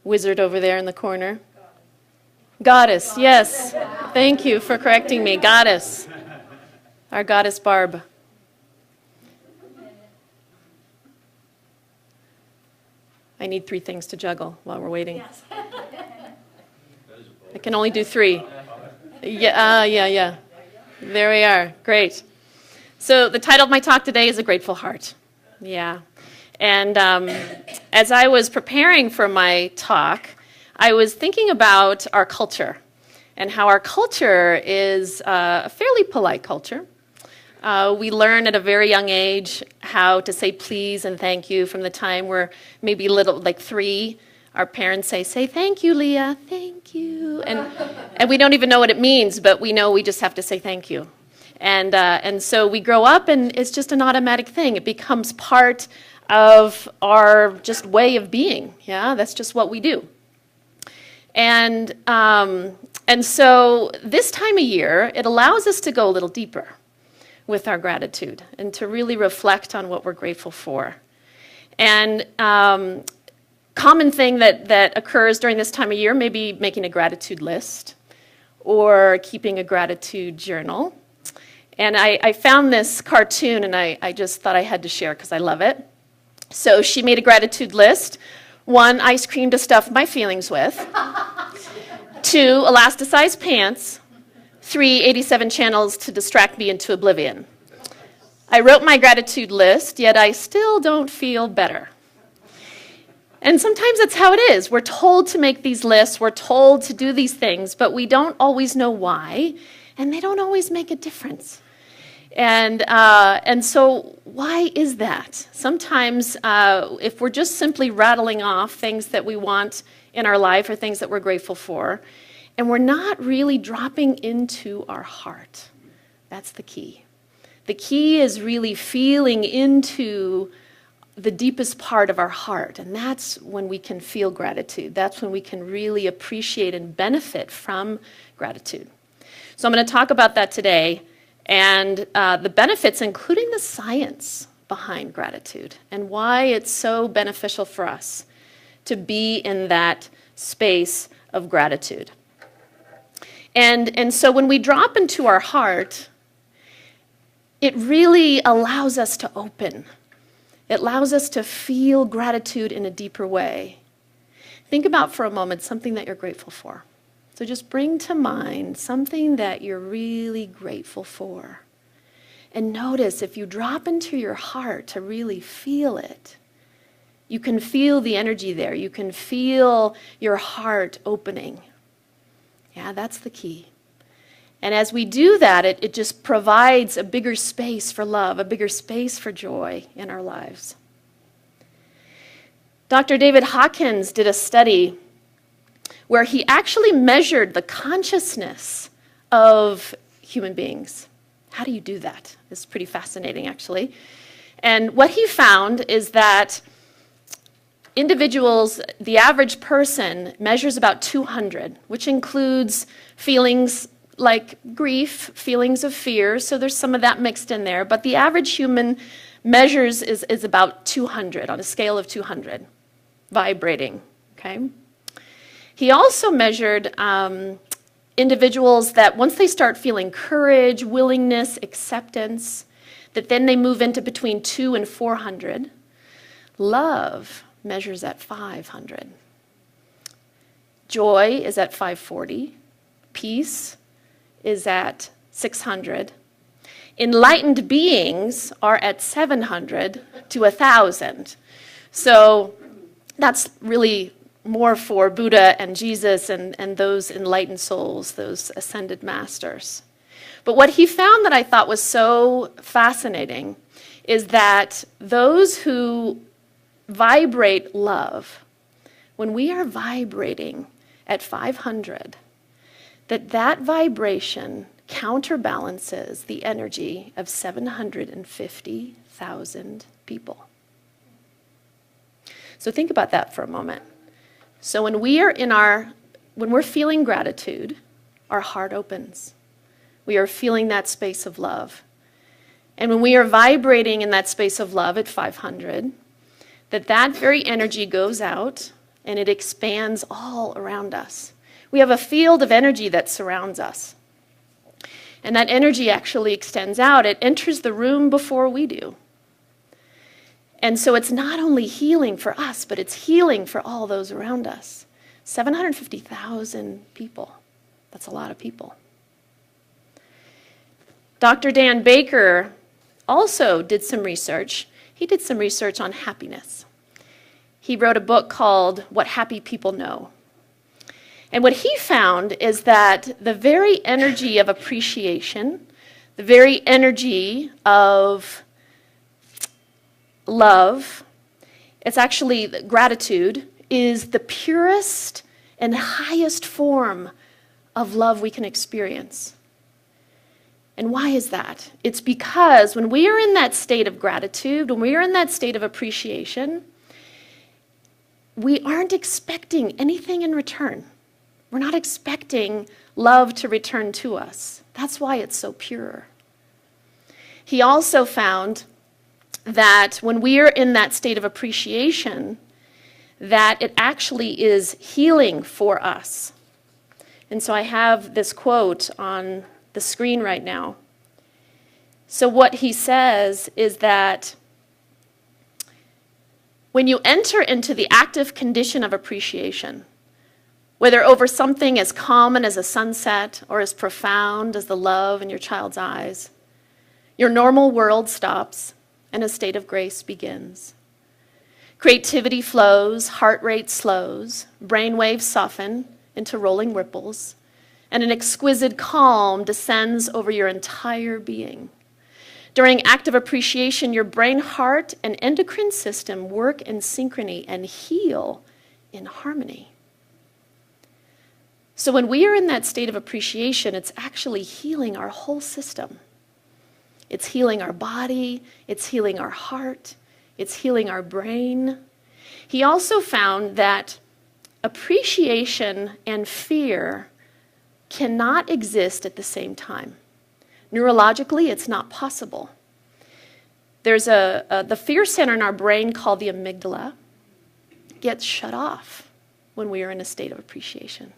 Wizard over there in the corner. Goddess, yes. Thank you for correcting me. Goddess. Our goddess Barb. I need 3 things to juggle while we're waiting. I can only do 3. Yeah. There we are. Great. So the title of my talk today is A Grateful Heart. Yeah. And as I was preparing for my talk, I was thinking about our culture and how our culture is a fairly polite culture. We learn at a very young age how to say please and thank you from the time we're maybe little, like 3. Our parents say thank you, Leah, thank you. And we don't even know what it means, but we know we just have to say thank you. And so we grow up and it's just an automatic thing. It becomes part of our just way of being. Yeah, that's just what we do. And so this time of year, it allows us to go a little deeper with our gratitude and to really reflect on what we're grateful for. And common thing that occurs during this time of year may be making a gratitude list or keeping a gratitude journal. And I found this cartoon and I just thought I had to share because I love it. So she made a gratitude list. 1, ice cream to stuff my feelings with. 2, elasticized pants. 3, 87 channels to distract me into oblivion. I wrote my gratitude list, yet I still don't feel better. And sometimes that's how it is. We're told to make these lists, we're told to do these things, but we don't always know why, and they don't always make a difference. And so why is that? Sometimes if we're just simply rattling off things that we want in our life or things that we're grateful for, and we're not really dropping into our heart, that's the key. The key is really feeling into the deepest part of our heart, and that's when we can feel gratitude. That's when we can really appreciate and benefit from gratitude. So I'm going to talk about that today, and the benefits, including the science behind gratitude, and why it's so beneficial for us to be in that space of gratitude. And so when we drop into our heart, it really allows us to open. It allows us to feel gratitude in a deeper way. Think about for a moment something that you're grateful for. So just bring to mind something that you're really grateful for. And notice if you drop into your heart to really feel it, you can feel the energy there. You can feel your heart opening. Yeah, that's the key. And as we do that, it just provides a bigger space for love, a bigger space for joy in our lives. Dr. David Hawkins did a study where he actually measured the consciousness of human beings. How do you do that? It's pretty fascinating, actually. And what he found is that individuals, the average person measures about 200, which includes feelings like grief, feelings of fear, so there's some of that mixed in there, but the average human measures is about 200, on a scale of 200, vibrating, okay? He also measured individuals that once they start feeling courage, willingness, acceptance, that then they move into between 200 and 400. Love measures at 500. Joy is at 540. Peace is at 600. Enlightened beings are at 700 to 1,000. So that's really more for Buddha and Jesus and those enlightened souls, those ascended masters. But what he found that I thought was so fascinating is that those who vibrate love, when we are vibrating at 500, that vibration counterbalances the energy of 750,000 people. So think about that for a moment. So when we're feeling gratitude, our heart opens. We are feeling that space of love. And when we are vibrating in that space of love at 500, that very energy goes out and it expands all around us. We have a field of energy that surrounds us. And that energy actually extends out. It enters the room before we do. And so it's not only healing for us, but it's healing for all those around us. 750,000 people. That's a lot of people. Dr. Dan Baker also did some research. He did some research on happiness. He wrote a book called What Happy People Know. And what he found is that the very energy of appreciation, the very energy of love, it's actually gratitude, is the purest and highest form of love we can experience. And why is that? It's because when we are in that state of gratitude, when we are in that state of appreciation, we aren't expecting anything in return. We're not expecting love to return to us. That's why it's so pure. He also found that when we are in that state of appreciation, that it actually is healing for us. And so I have this quote on the screen right now. So what he says is that when you enter into the active condition of appreciation, whether over something as common as a sunset or as profound as the love in your child's eyes, your normal world stops and a state of grace begins. Creativity flows, heart rate slows, brain waves soften into rolling ripples, and an exquisite calm descends over your entire being. During active appreciation, your brain, heart, and endocrine system work in synchrony and heal in harmony. So when we are in that state of appreciation, it's actually healing our whole system. It's healing our body, it's healing our heart, it's healing our brain. He also found that appreciation and fear cannot exist at the same time. Neurologically, it's not possible. There's the fear center in our brain called the amygdala gets shut off when we are in a state of appreciation.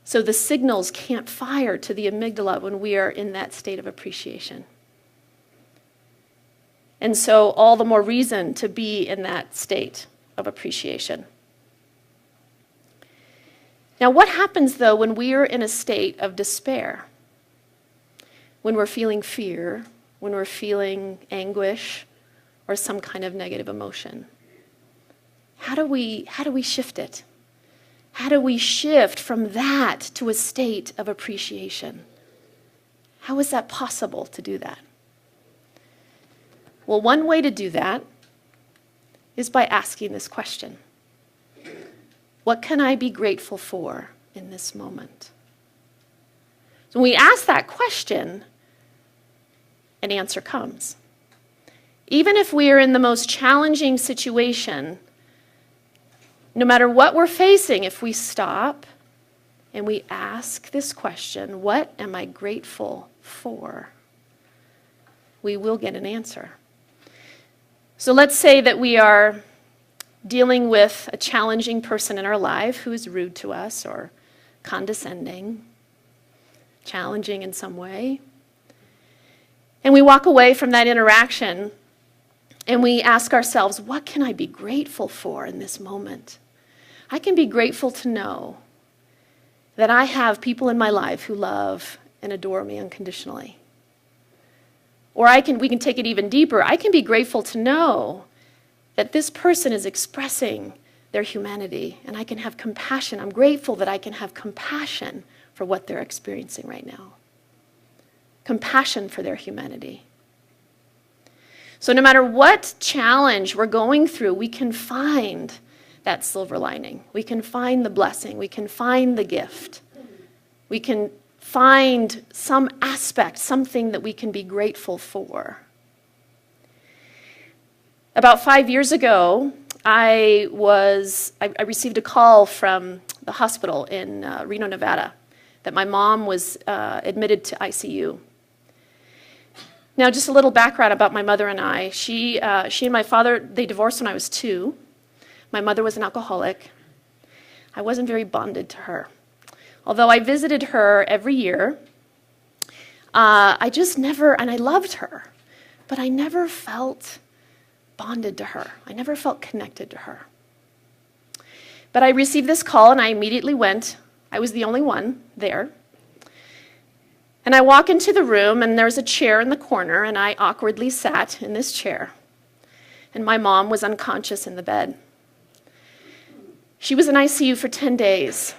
So the signals can't fire to the amygdala when we are in that state of appreciation. And so all the more reason to be in that state of appreciation. Now, what happens, though, when we are in a state of despair? When we're feeling fear, when we're feeling anguish, or some kind of negative emotion? How do we shift it? How do we shift from that to a state of appreciation? How is that possible to do that? Well, one way to do that is by asking this question. What can I be grateful for in this moment? So when we ask that question, an answer comes. Even if we are in the most challenging situation, no matter what we're facing, if we stop and we ask this question, what am I grateful for? We will get an answer. So let's say that we are dealing with a challenging person in our life who is rude to us or condescending, challenging in some way. And we walk away from that interaction and we ask ourselves, what can I be grateful for in this moment? I can be grateful to know that I have people in my life who love and adore me unconditionally. Or we can take it even deeper. I can be grateful to know that this person is expressing their humanity and I can have compassion. I'm grateful that I can have compassion for what they're experiencing right now. Compassion for their humanity. So no matter what challenge we're going through, we can find that silver lining. We can find the blessing. We can find the gift. We can find some aspect, something that we can be grateful for. About 5 years ago, I received a call from the hospital in Reno, Nevada, that my mom was admitted to ICU. Now, just a little background about my mother and I. She and my father, they divorced when I was 2. My mother was an alcoholic. I wasn't very bonded to her. Although I visited her every year, I just never, and I loved her, but I never felt bonded to her. I never felt connected to her. But I received this call, and I immediately went. I was the only one there. And I walk into the room, and there's a chair in the corner, and I awkwardly sat in this chair. And my mom was unconscious in the bed. She was in ICU for 10 days.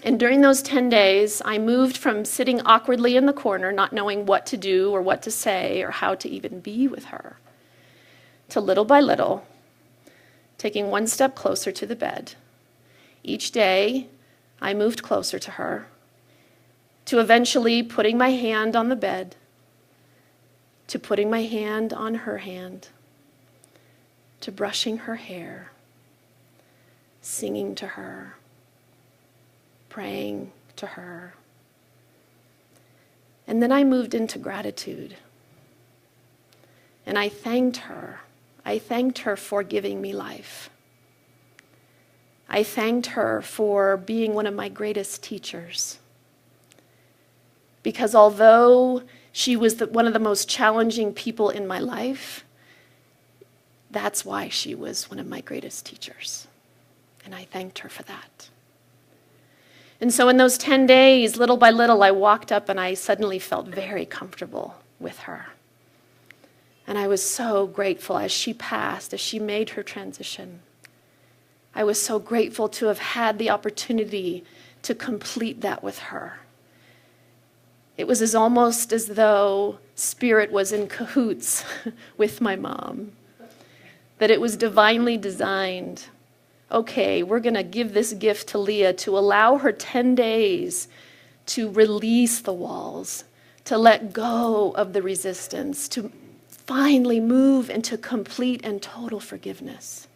And during those 10 days, I moved from sitting awkwardly in the corner, not knowing what to do or what to say or how to even be with her, to little by little, taking one step closer to the bed. Each day, I moved closer to her, to eventually putting my hand on the bed, to putting my hand on her hand, to brushing her hair, singing to her, praying to her. And then I moved into gratitude. And I thanked her. I thanked her for giving me life. I thanked her for being one of my greatest teachers. Because although she was one of the most challenging people in my life, that's why she was one of my greatest teachers. And I thanked her for that. And so in those 10 days, little by little, I walked up and I suddenly felt very comfortable with her. And I was so grateful as she passed, as she made her transition. I was so grateful to have had the opportunity to complete that with her. It was almost as though Spirit was in cahoots with my mom, that it was divinely designed. Okay, we're going to give this gift to Leah to allow her 10 days to release the walls, to let go of the resistance, to finally move into complete and total forgiveness.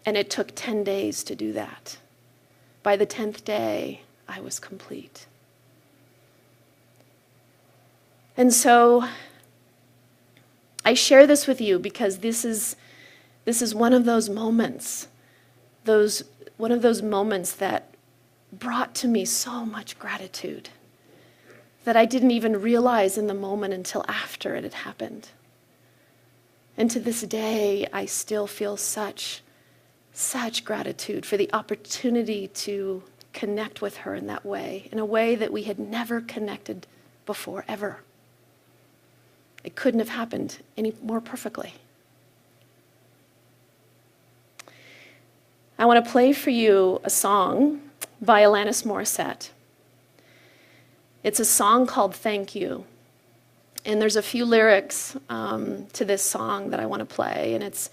And it took 10 days to do that. By the 10th day, I was complete. And so I share this with you because this is one of those moments, one of those moments that brought to me so much gratitude that I didn't even realize in the moment until after it had happened. And to this day, I still feel such gratitude for the opportunity to connect with her in that way, in a way that we had never connected before, ever. It couldn't have happened any more perfectly. I want to play for you a song by Alanis Morissette. It's a song called Thank You. And there's a few lyrics to this song that I want to play. And it's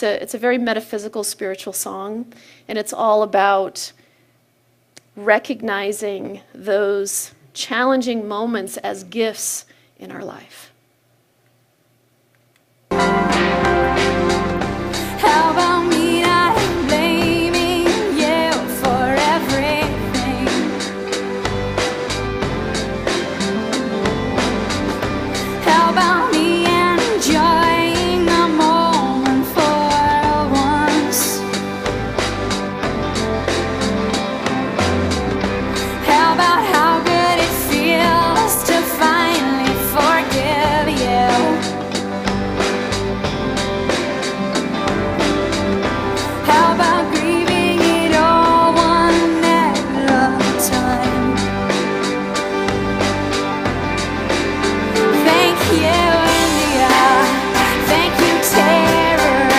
a very metaphysical, spiritual song. And it's all about recognizing those challenging moments as gifts in our life. How about me not blaming you for everything? How about me enjoying the moment for once? How about how good it feels to finally forgive you? How about grieving it all one at a time? Thank you, India. Thank you, terror.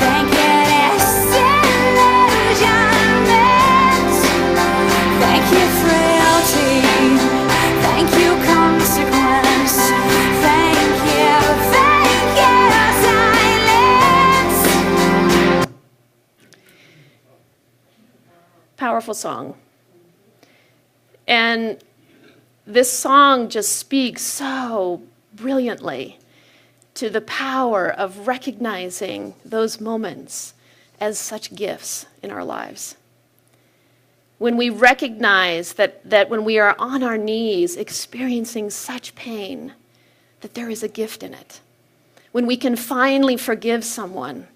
Thank you, disillusionment. Thank you, frailty. Thank you, consequence. Thank you, silence. Powerful song. And this song just speaks so brilliantly to the power of recognizing those moments as such gifts in our lives. When we recognize that when we are on our knees experiencing such pain, that there is a gift in it. When we can finally forgive someone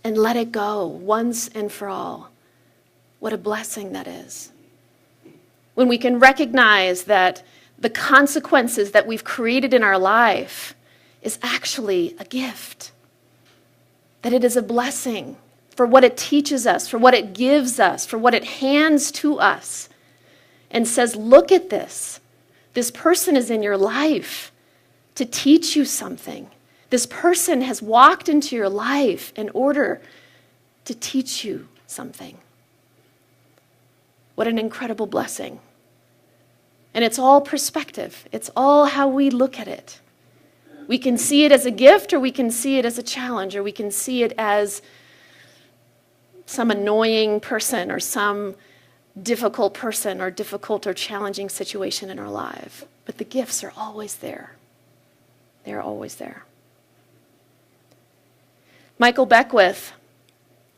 and let it go once and for all. What a blessing that is. When we can recognize that the consequences that we've created in our life is actually a gift, that it is a blessing for what it teaches us, for what it gives us, for what it hands to us, and says, look at this. This person is in your life to teach you something. This person has walked into your life in order to teach you something. What an incredible blessing. And it's all perspective. It's all how we look at it. We can see it as a gift, or we can see it as a challenge, or we can see it as some annoying person or some difficult person or difficult or challenging situation in our life. But the gifts are always there. They're always there. Michael Beckwith,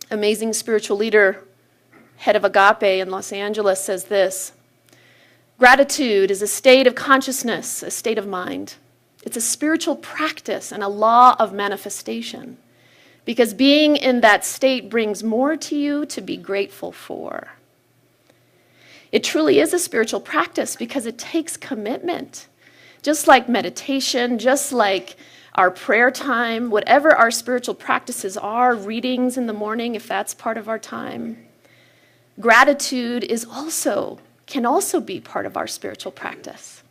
amazing spiritual leader, head of Agape in Los Angeles, says this: gratitude is a state of consciousness, a state of mind. It's a spiritual practice and a law of manifestation, because being in that state brings more to you to be grateful for. It truly is a spiritual practice because it takes commitment. Just like meditation, just like our prayer time, whatever our spiritual practices are, readings in the morning, if that's part of our time, gratitude can also be part of our spiritual practice.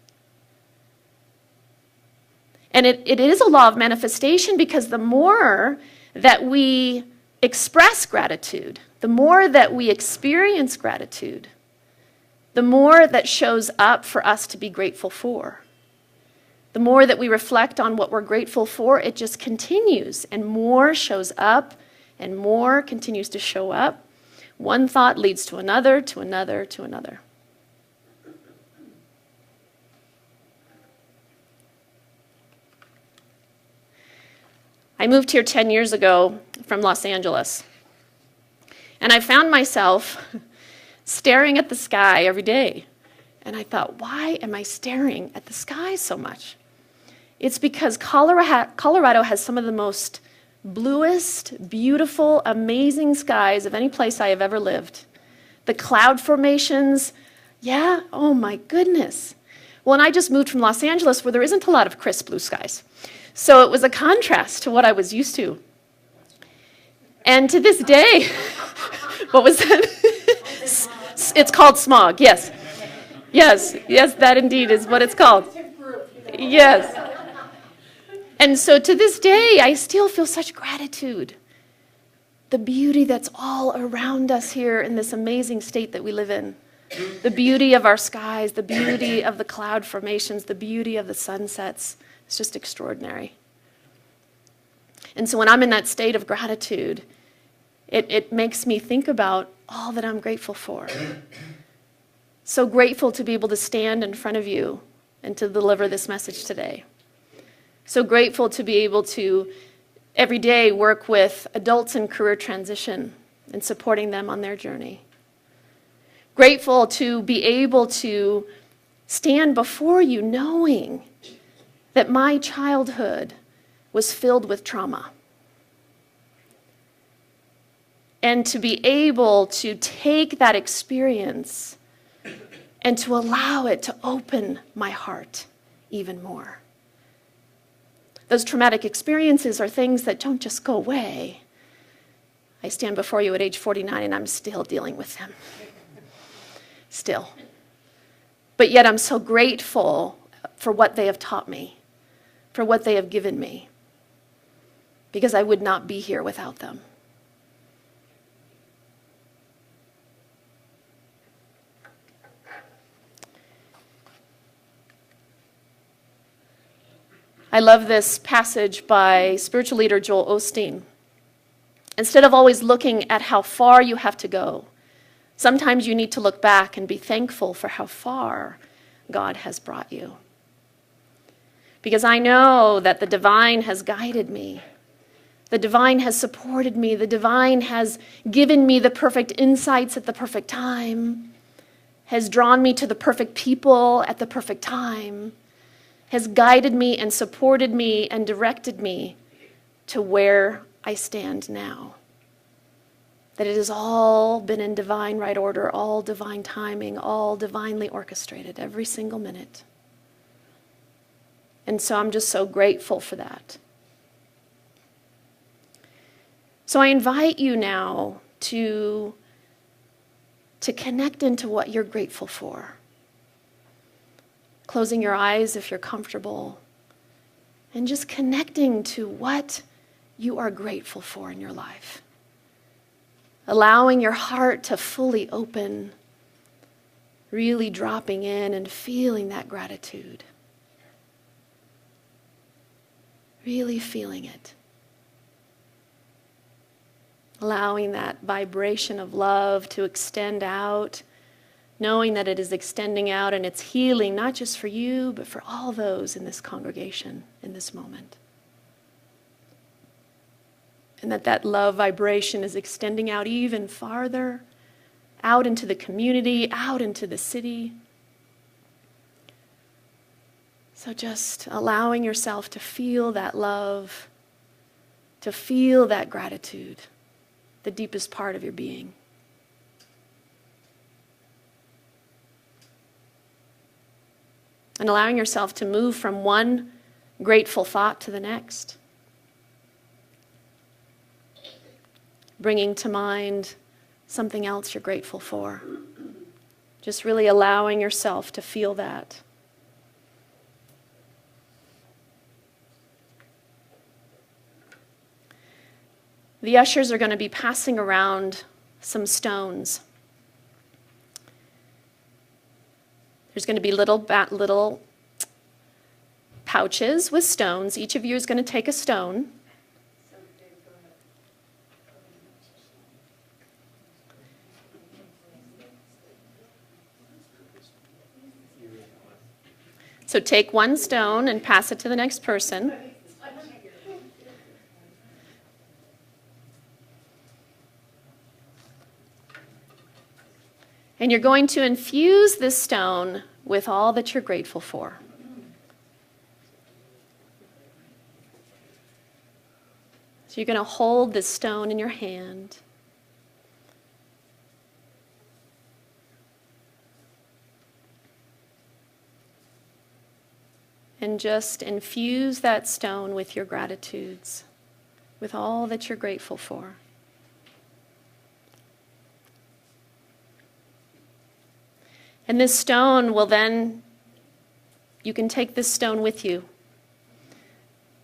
And it is a law of manifestation, because the more that we express gratitude, the more that we experience gratitude, the more that shows up for us to be grateful for. The more that we reflect on what we're grateful for, it just continues, and more shows up, and more continues to show up. One thought leads to another, to another, to another. I moved here 10 years ago from Los Angeles, and I found myself staring at the sky every day. And I thought, why am I staring at the sky so much? It's because Colorado has some of the most bluest, beautiful, amazing skies of any place I have ever lived. The cloud formations, yeah, oh my goodness. Well, and I just moved from Los Angeles, where there isn't a lot of crisp blue skies. So it was a contrast to what I was used to. And to this day, what was that? It's called smog, yes. Yes, that indeed is what it's called. Yes. And so to this day, I still feel such gratitude. The beauty that's all around us here in this amazing state that we live in. The beauty of our skies, the beauty of the cloud formations, the beauty of the sunsets. It's just extraordinary. And so when I'm in that state of gratitude, it makes me think about all that I'm grateful for. So grateful to be able to stand in front of you and to deliver this message today. So grateful to be able to every day work with adults in career transition and supporting them on their journey. Grateful to be able to stand before you knowing that my childhood was filled with trauma. And to be able to take that experience and to allow it to open my heart even more. Those traumatic experiences are things that don't just go away. I stand before you at age 49 and I'm still dealing with them. Still. But yet I'm so grateful for what they have taught me, for what they have given me, because I would not be here without them. I love this passage by spiritual leader Joel Osteen. Instead of always looking at how far you have to go, sometimes you need to look back and be thankful for how far God has brought you. Because I know that the divine has guided me. The divine has supported me. The divine has given me the perfect insights at the perfect time, has drawn me to the perfect people at the perfect time, has guided me and supported me and directed me to where I stand now. that it has all been in divine right order, all divine timing, all divinely orchestrated, every single minute. And so I'm just so grateful for that. So I invite you now to connect into what you're grateful for. Closing your eyes if you're comfortable, and just connecting to what you are grateful for in your life. Allowing your heart to fully open, really dropping in and feeling that gratitude. Really feeling it. Allowing that vibration of love to extend out, knowing that it is extending out and it's healing not just for you, but for all those in this congregation in this moment. And that love vibration is extending out even farther, out into the community, out into the city. So just allowing yourself to feel that love, to feel that gratitude, the deepest part of your being. And allowing yourself to move from one grateful thought to the next. Bringing to mind something else you're grateful for. Just really allowing yourself to feel that. The ushers are going to be passing around some stones. There's going to be little pouches with stones. Each of you is going to take a stone. So take one stone and pass it to the next person. And you're going to infuse this stone with all that you're grateful for. So you're going to hold this stone in your hand. And just infuse that stone with your gratitudes, with all that you're grateful for. And this stone will then, you can take this stone with you.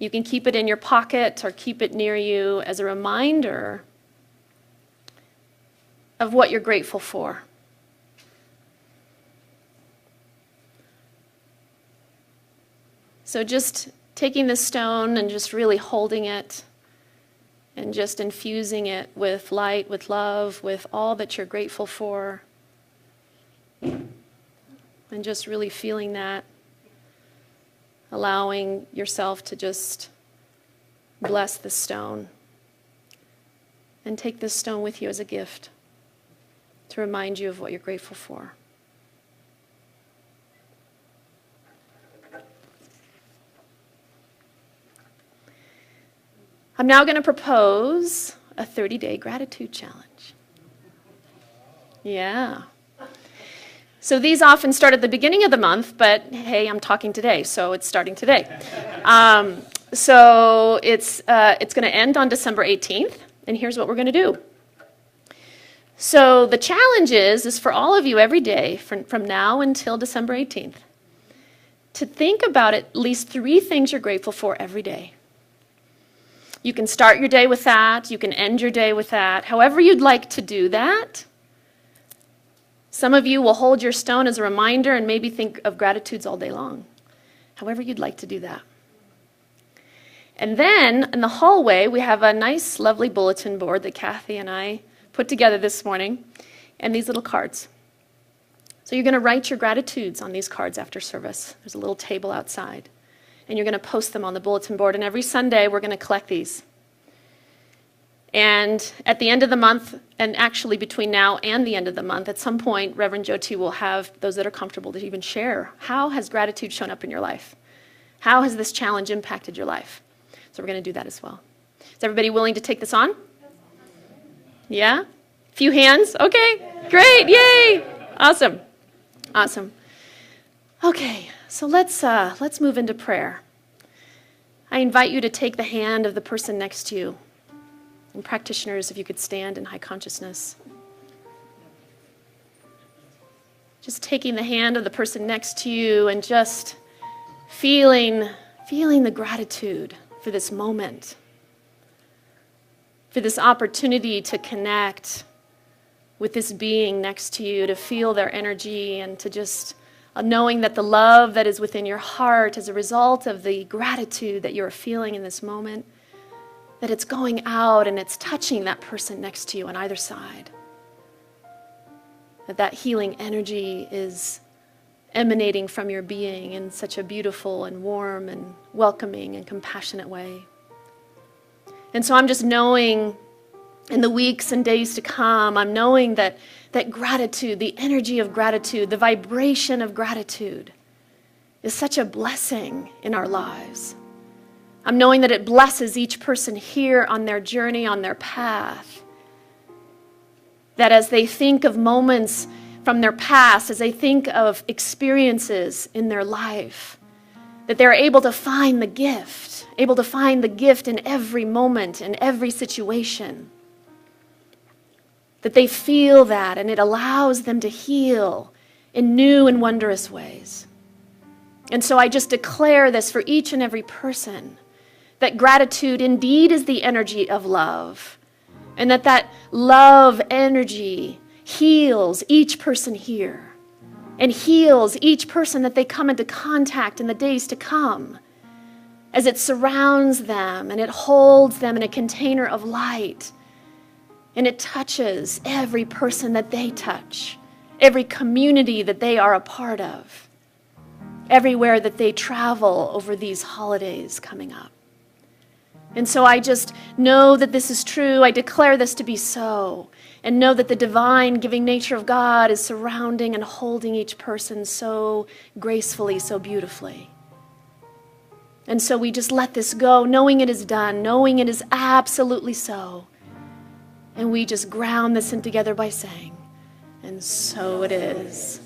You can keep it in your pocket or keep it near you as a reminder of what you're grateful for. So just taking this stone and just really holding it and just infusing it with light, with love, with all that you're grateful for. And just really feeling that, allowing yourself to just bless the stone and take this stone with you as a gift to remind you of what you're grateful for. I'm now going to propose a 30-day gratitude challenge. Yeah. So these often start at the beginning of the month, but hey, I'm talking today, so it's starting today. So it's going to end on December 18th, and here's what we're going to do. So the challenge is for all of you every day from now until December 18th to think about at least 3 things you're grateful for every day. You can start your day with that. You can end your day with that. However you'd like to do that. Some of you will hold your stone as a reminder and maybe think of gratitudes all day long. However you'd like to do that. And then in the hallway, we have a nice, lovely bulletin board that Kathy and I put together this morning, and these little cards. So you're going to write your gratitudes on these cards after service. There's a little table outside. And you're going to post them on the bulletin board. And every Sunday, we're going to collect these. And at the end of the month, and actually between now and the end of the month, at some point, Reverend Jyoti will have those that are comfortable to even share. How has gratitude shown up in your life? How has this challenge impacted your life? So we're going to do that as well. Is everybody willing to take this on? Yeah? Few hands? Okay, great, yay! Awesome, awesome. Okay, so let's move into prayer. I invite you to take the hand of the person next to you. And practitioners, if you could stand in high consciousness. Just taking the hand of the person next to you and just feeling the gratitude for this moment, for this opportunity to connect with this being next to you, to feel their energy and to just knowing that the love that is within your heart as a result of the gratitude that you're feeling in this moment, that it's going out and it's touching that person next to you on either side. That healing energy is emanating from your being in such a beautiful and warm and welcoming and compassionate way. And so I'm just knowing in the weeks and days to come, I'm knowing that gratitude, the energy of gratitude, the vibration of gratitude is such a blessing in our lives. I'm knowing that it blesses each person here on their journey, on their path. That as they think of moments from their past, as they think of experiences in their life, that they're able to find the gift in every moment, in every situation. That they feel that and it allows them to heal in new and wondrous ways. And so I just declare this for each and every person, that gratitude indeed is the energy of love, and that love energy heals each person here and heals each person that they come into contact in the days to come, as it surrounds them and it holds them in a container of light, and it touches every person that they touch, every community that they are a part of, everywhere that they travel over these holidays coming up. And so I just know that this is true. I declare this to be so. And know that the divine giving nature of God is surrounding and holding each person so gracefully, so beautifully. And so we just let this go, knowing it is done, knowing it is absolutely so. And we just ground this in together by saying, and so it is.